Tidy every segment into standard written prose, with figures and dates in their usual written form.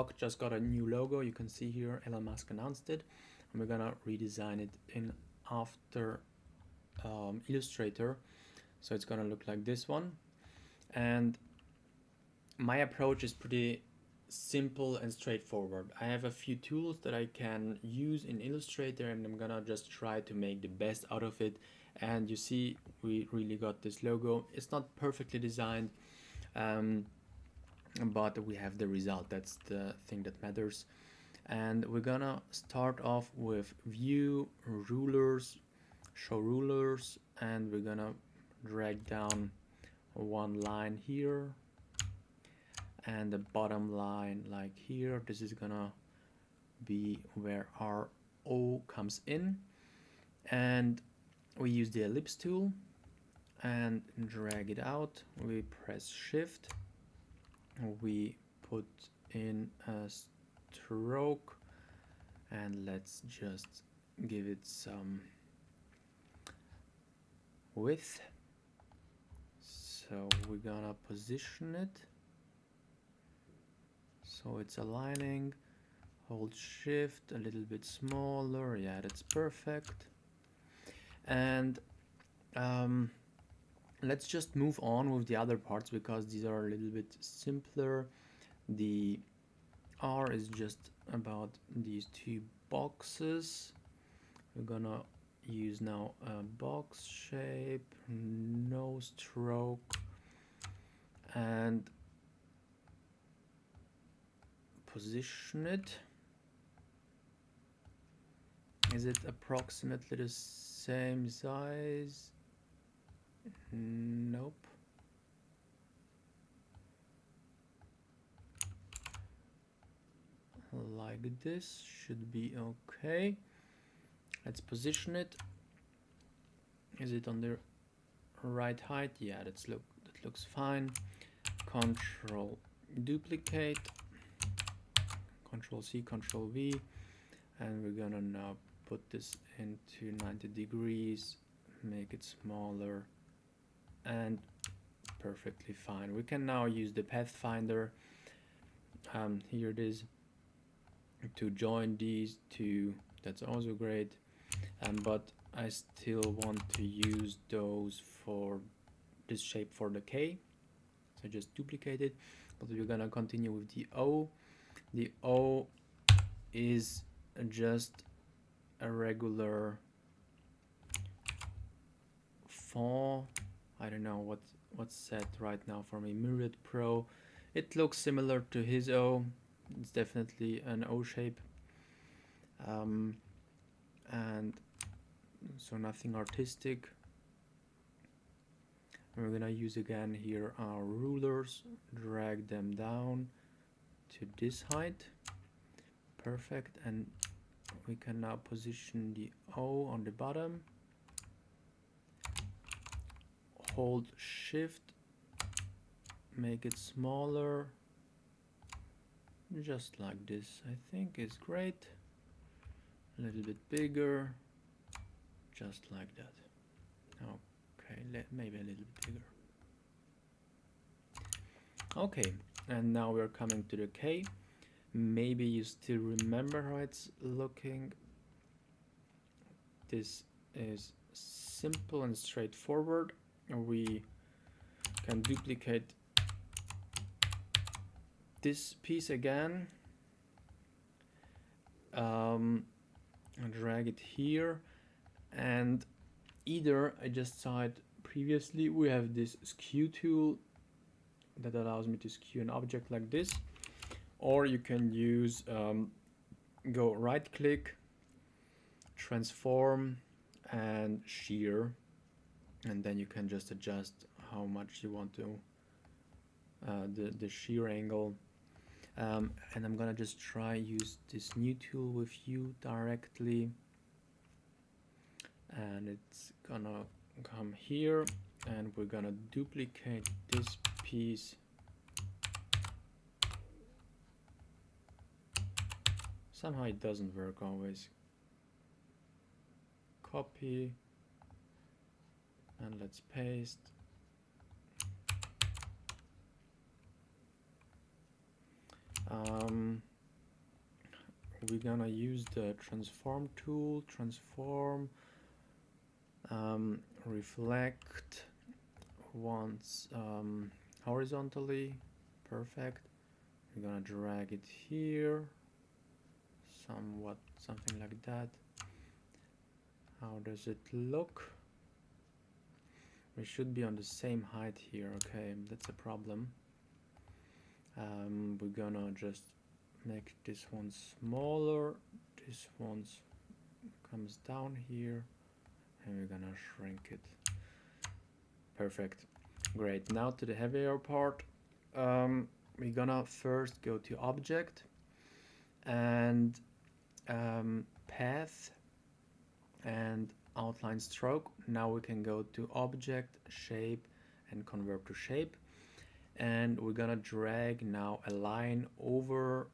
Grok just got a new logo. You can see here Elon Musk announced it, and we're gonna redesign it in after Illustrator, so it's gonna look like this one. And my approach is pretty simple and straightforward. I have a few tools that I can use in Illustrator, and I'm gonna just try to make the best out of it. And you see we really got this logo. It's not perfectly designed, but we have the result. That's the thing that matters. And we're gonna start off with view, rulers, show rulers, and we're gonna drag down one line here and the bottom line like here. This is gonna be where our O comes in, and we use the ellipse tool and drag it out. We press shift, we put in a stroke, and let's just give it some width. So we're gonna position it so it's aligning. Hold shift, a little bit smaller. Yeah, that's perfect. And let's just move on with the other parts because these are a little bit simpler. The R is just about these two boxes. We're gonna use now a box shape, no stroke, and position it. Is it approximately the same size? Nope. Like this should be okay. Let's position it. Is it on the right height? Yeah, that looks fine. Control duplicate, Control C, Control V, and we're gonna now put this into 90 degrees, make it smaller, and perfectly fine. We can now use the pathfinder, here it is, to join these two. That's also great, but I still want to use those for this shape for the K, so just duplicate it. But we're gonna continue with the O. The O is just a regular font. I don't know what's set right now for me. Myriad Pro. It looks similar to his O. It's definitely an O shape, and so nothing artistic. And we're gonna use again here our rulers, drag them down to this height. Perfect. And we can now position the O on the bottom, hold shift, make it smaller, just like this. I think is great. A little bit bigger, just like that. Okay, maybe a little bit bigger. Okay, and now we're coming to the K. Maybe you still remember how it's looking. This is simple and straightforward. We can duplicate this piece again, and drag it here, and either I just saw it previously, we have this skew tool that allows me to skew an object like this, or you can use go right click, transform, and shear, and then you can just adjust how much you want to the shear angle. And I'm gonna just try use this new tool with you directly, and it's gonna come here, and we're gonna duplicate this piece. Somehow it doesn't work always. Copy, and let's paste. we're gonna use the transform tool, transform, reflect once horizontally, perfect. We're gonna drag it here, something like that. How does it look? We should be on the same height here. Okay, that's a problem. We're gonna just make this one smaller. This one comes down here, and we're gonna shrink it. Perfect. Great. Now to the heavier part. We're gonna first go to object and path and outline stroke. Now we can go to object, shape, and convert to shape. And we're gonna drag now a line over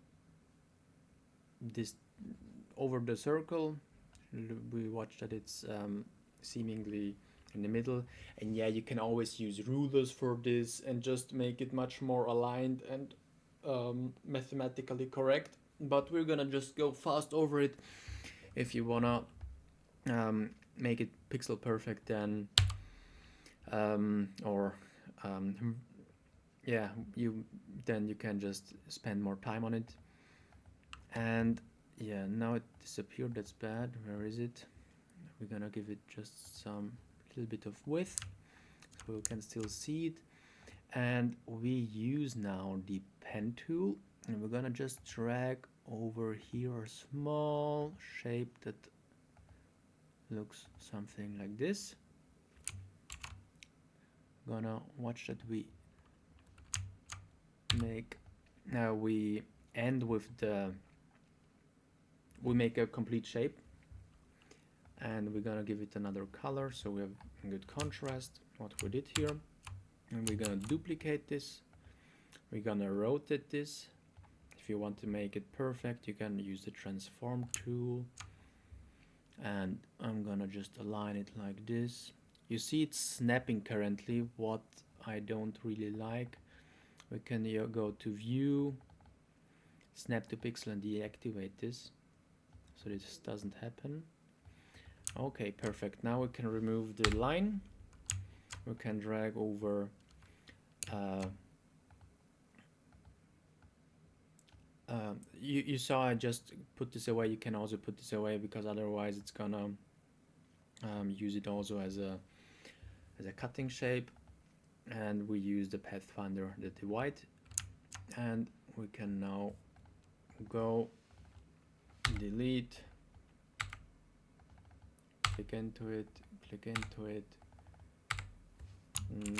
the circle. We watch that it's seemingly in the middle, and yeah, you can always use rulers for this and just make it much more aligned and mathematically correct, but we're gonna just go fast over it. If you wanna make it pixel perfect, then yeah, you can just spend more time on it. And yeah, now it disappeared. That's bad. Where is it? We're gonna give it just some little bit of width so we can still see it. And we use now the pen tool, and we're gonna just drag over here a small shape that looks something like this. Gonna watch that we end with we make a complete shape, and we're gonna give it another color so we have good contrast what we did here. And we're gonna duplicate this. We're gonna rotate this. If you want to make it perfect, you can use the transform tool, and I'm gonna just align it like this. You see it's snapping currently, what I don't really like. We can go to view, snap to pixel, and deactivate this so this doesn't happen. Okay, perfect. Now we can remove the line. We can drag over you saw I just put this away. You can also put this away because otherwise it's gonna use it also as a cutting shape. And we use the pathfinder, the divide, and we can now go delete, click into it,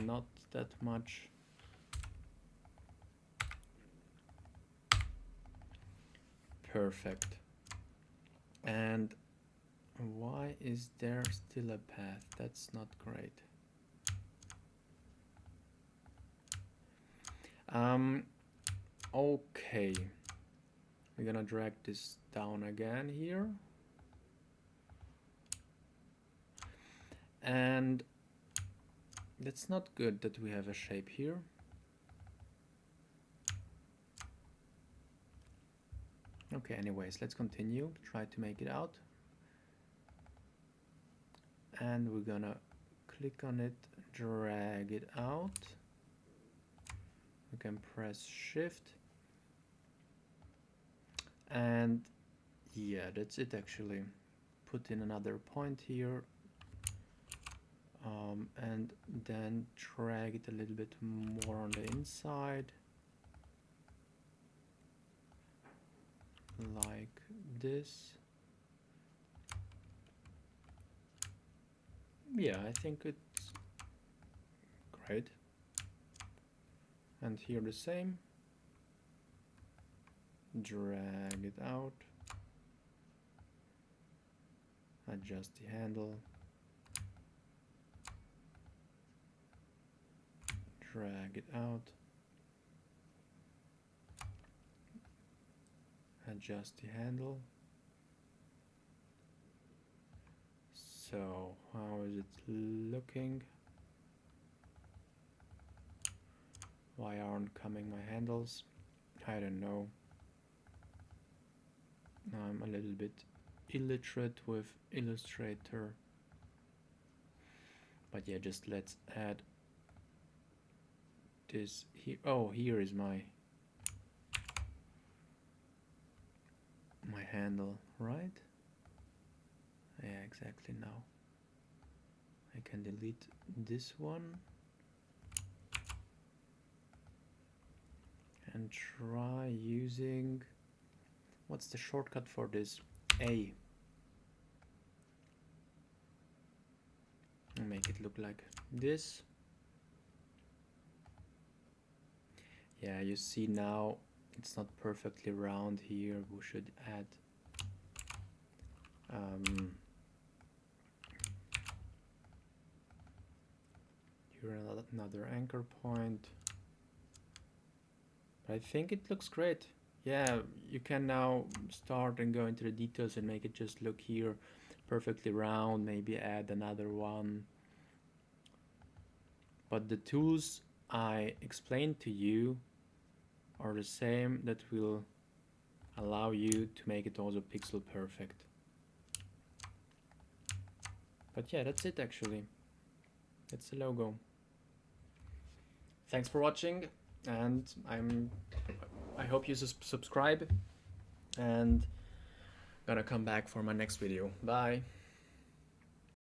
not that much. Perfect. And why is there still a path? That's not great. Okay, we're gonna drag this down again here, and that's not good that we have a shape here. Okay, anyways, let's continue, try to make it out. And we're gonna click on it, drag it out. We can press shift, and yeah, that's it actually. Put in another point here, and then drag it a little bit more on the inside, like this. Yeah, I think it's great. And here the same. Drag it out. Adjust the handle. Drag it out. Adjust the handle. So, how is it looking? Why aren't coming my handles? I don't know. I'm a little bit illiterate with Illustrator. But yeah, just let's add this here. Oh, here is my handle, right? Yeah, exactly. Now I can delete this one and try using, what's the shortcut for this? A. And make it look like this. Yeah, you see now it's not perfectly round here. We should add here another anchor point. But I think it looks great. Yeah, you can now start and go into the details and make it just look here perfectly round, maybe add another one. But the tools I explained to you are the same that will allow you to make it also pixel perfect. But yeah, that's it actually. That's the logo. Thanks for watching, and I hope you subscribe, and gonna come back for my next video. Bye.